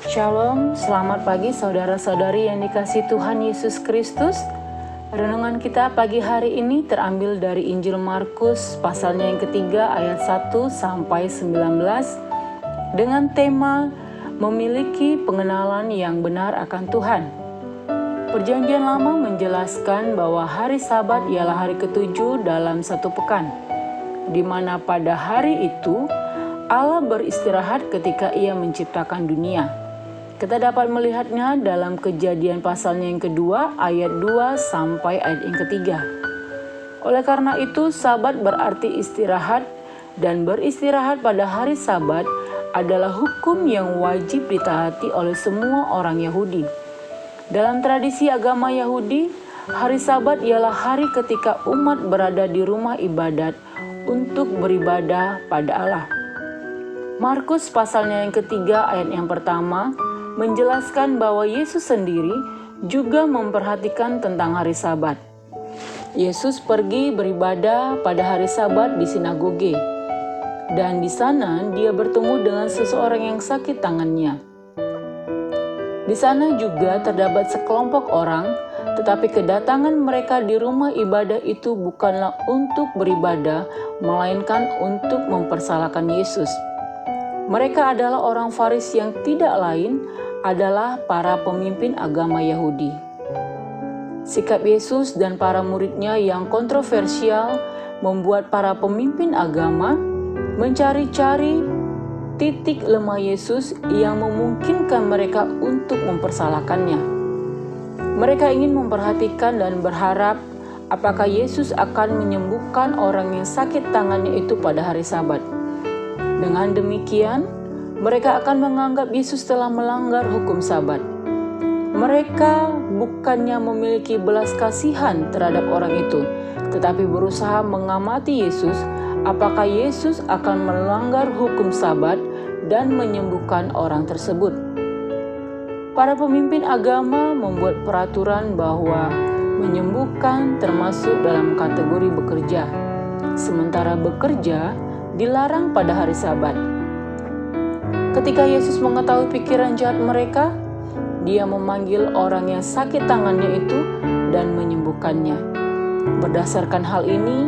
Shalom, selamat pagi saudara-saudari yang dikasihi Tuhan Yesus Kristus. Renungan kita pagi hari ini terambil dari Injil Markus pasalnya yang ketiga ayat 1 sampai 19 dengan tema memiliki pengenalan yang benar akan Tuhan. Perjanjian Lama menjelaskan bahwa hari Sabat ialah hari ketujuh dalam satu pekan, di mana pada hari itu Allah beristirahat ketika Ia menciptakan dunia. Kita dapat melihatnya dalam Kejadian pasalnya yang kedua ayat 2 sampai ayat yang ketiga. Oleh karena itu, Sabat berarti istirahat, dan beristirahat pada hari Sabat adalah hukum yang wajib ditaati oleh semua orang Yahudi. Dalam tradisi agama Yahudi, hari Sabat ialah hari ketika umat berada di rumah ibadat untuk beribadah pada Allah. Markus pasalnya yang ketiga ayat yang pertama menjelaskan bahwa Yesus sendiri juga memperhatikan tentang hari Sabat. Yesus pergi beribadah pada hari Sabat di sinagoge, dan di sana Dia bertemu dengan seseorang yang sakit tangannya. Di sana juga terdapat sekelompok orang, tetapi kedatangan mereka di rumah ibadah itu bukanlah untuk beribadah, melainkan untuk mempersalahkan Yesus. Mereka adalah orang Farisi yang tidak lain adalah para pemimpin agama Yahudi. Sikap Yesus dan para muridnya yang kontroversial membuat para pemimpin agama mencari-cari titik lemah Yesus yang memungkinkan mereka untuk mempersalahkannya. Mereka ingin memperhatikan dan berharap apakah Yesus akan menyembuhkan orang yang sakit tangannya itu pada hari Sabat. Dengan demikian, mereka akan menganggap Yesus telah melanggar hukum Sabat. Mereka bukannya memiliki belas kasihan terhadap orang itu, tetapi berusaha mengamati Yesus, apakah Yesus akan melanggar hukum Sabat dan menyembuhkan orang tersebut. Para pemimpin agama membuat peraturan bahwa menyembuhkan termasuk dalam kategori bekerja, sementara bekerja dilarang pada hari Sabat. Ketika Yesus mengetahui pikiran jahat mereka, Dia memanggil orang yang sakit tangannya itu dan menyembuhkannya. Berdasarkan hal ini,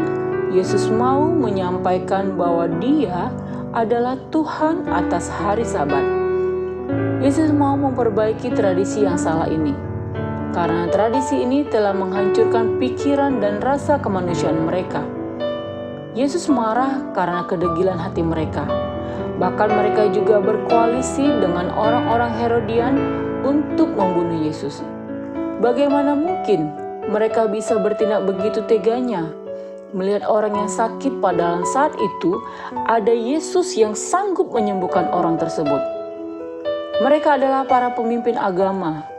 Yesus mau menyampaikan bahwa Dia adalah Tuhan atas hari Sabat. Yesus mau memperbaiki tradisi yang salah ini, karena tradisi ini telah menghancurkan pikiran dan rasa kemanusiaan mereka. Yesus marah karena kedegilan hati mereka. Bahkan mereka juga berkoalisi dengan orang-orang Herodian untuk membunuh Yesus. Bagaimana mungkin mereka bisa bertindak begitu teganya melihat orang yang sakit, padahal saat itu ada Yesus yang sanggup menyembuhkan orang tersebut. Mereka adalah para pemimpin agama.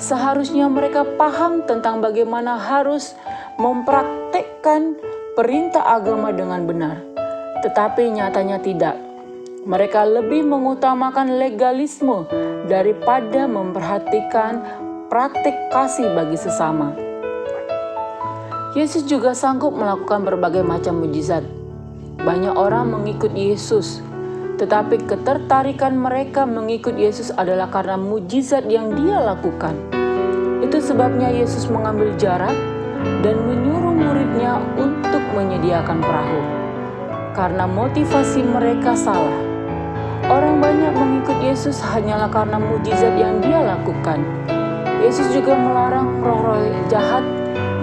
Seharusnya mereka paham tentang bagaimana harus mempraktekkan perintah agama dengan benar. Tetapi nyatanya tidak. Mereka lebih mengutamakan legalisme daripada memperhatikan praktik kasih bagi sesama. Yesus juga sanggup melakukan berbagai macam mujizat. Banyak orang mengikut Yesus, tetapi ketertarikan mereka mengikut Yesus adalah karena mujizat yang Dia lakukan. Itu sebabnya Yesus mengambil jarak dan menyuruh muridnya untuk menyediakan perahu, karena motivasi mereka salah. Orang banyak mengikut Yesus hanyalah karena mujizat yang Dia lakukan. Yesus juga melarang roh-roh jahat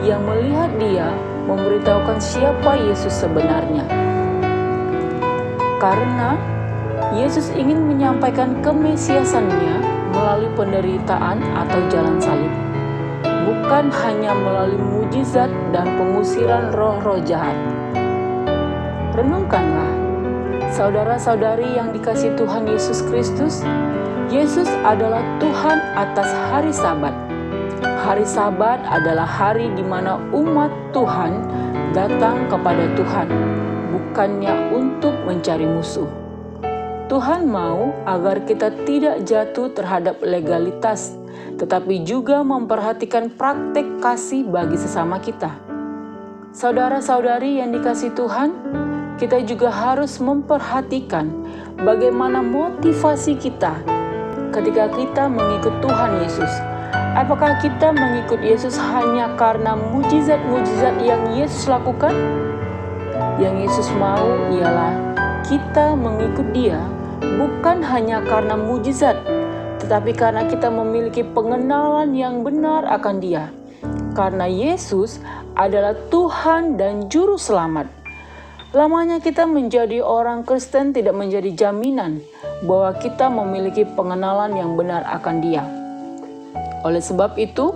yang melihat Dia memberitahukan siapa Yesus sebenarnya. Karena Yesus ingin menyampaikan kemesiasannya melalui penderitaan atau jalan salib, bukan hanya melalui mujizat dan pengusiran roh-roh jahat. Renungkanlah, saudara-saudari yang dikasihi Tuhan Yesus Kristus, Yesus adalah Tuhan atas hari Sabat. Hari Sabat adalah hari di mana umat Tuhan datang kepada Tuhan, bukannya untuk mencari musuh. Tuhan mau agar kita tidak jatuh terhadap legalitas, tetapi juga memperhatikan praktek kasih bagi sesama kita. Saudara-saudari yang dikasihi Tuhan, kita juga harus memperhatikan bagaimana motivasi kita ketika kita mengikut Tuhan Yesus? Apakah kita mengikut Yesus hanya karena mujizat-mujizat yang Yesus lakukan? Yang Yesus mau ialah kita mengikut Dia bukan hanya karena mujizat, tetapi karena kita memiliki pengenalan yang benar akan Dia. Karena Yesus adalah Tuhan dan Juru Selamat. Lamanya kita menjadi orang Kristen tidak menjadi jaminan bahwa kita memiliki pengenalan yang benar akan Dia. Oleh sebab itu,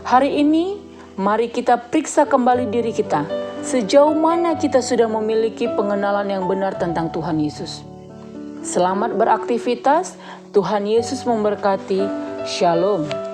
hari ini mari kita periksa kembali diri kita. Sejauh mana kita sudah memiliki pengenalan yang benar tentang Tuhan Yesus. Selamat beraktivitas, Tuhan Yesus memberkati. Shalom.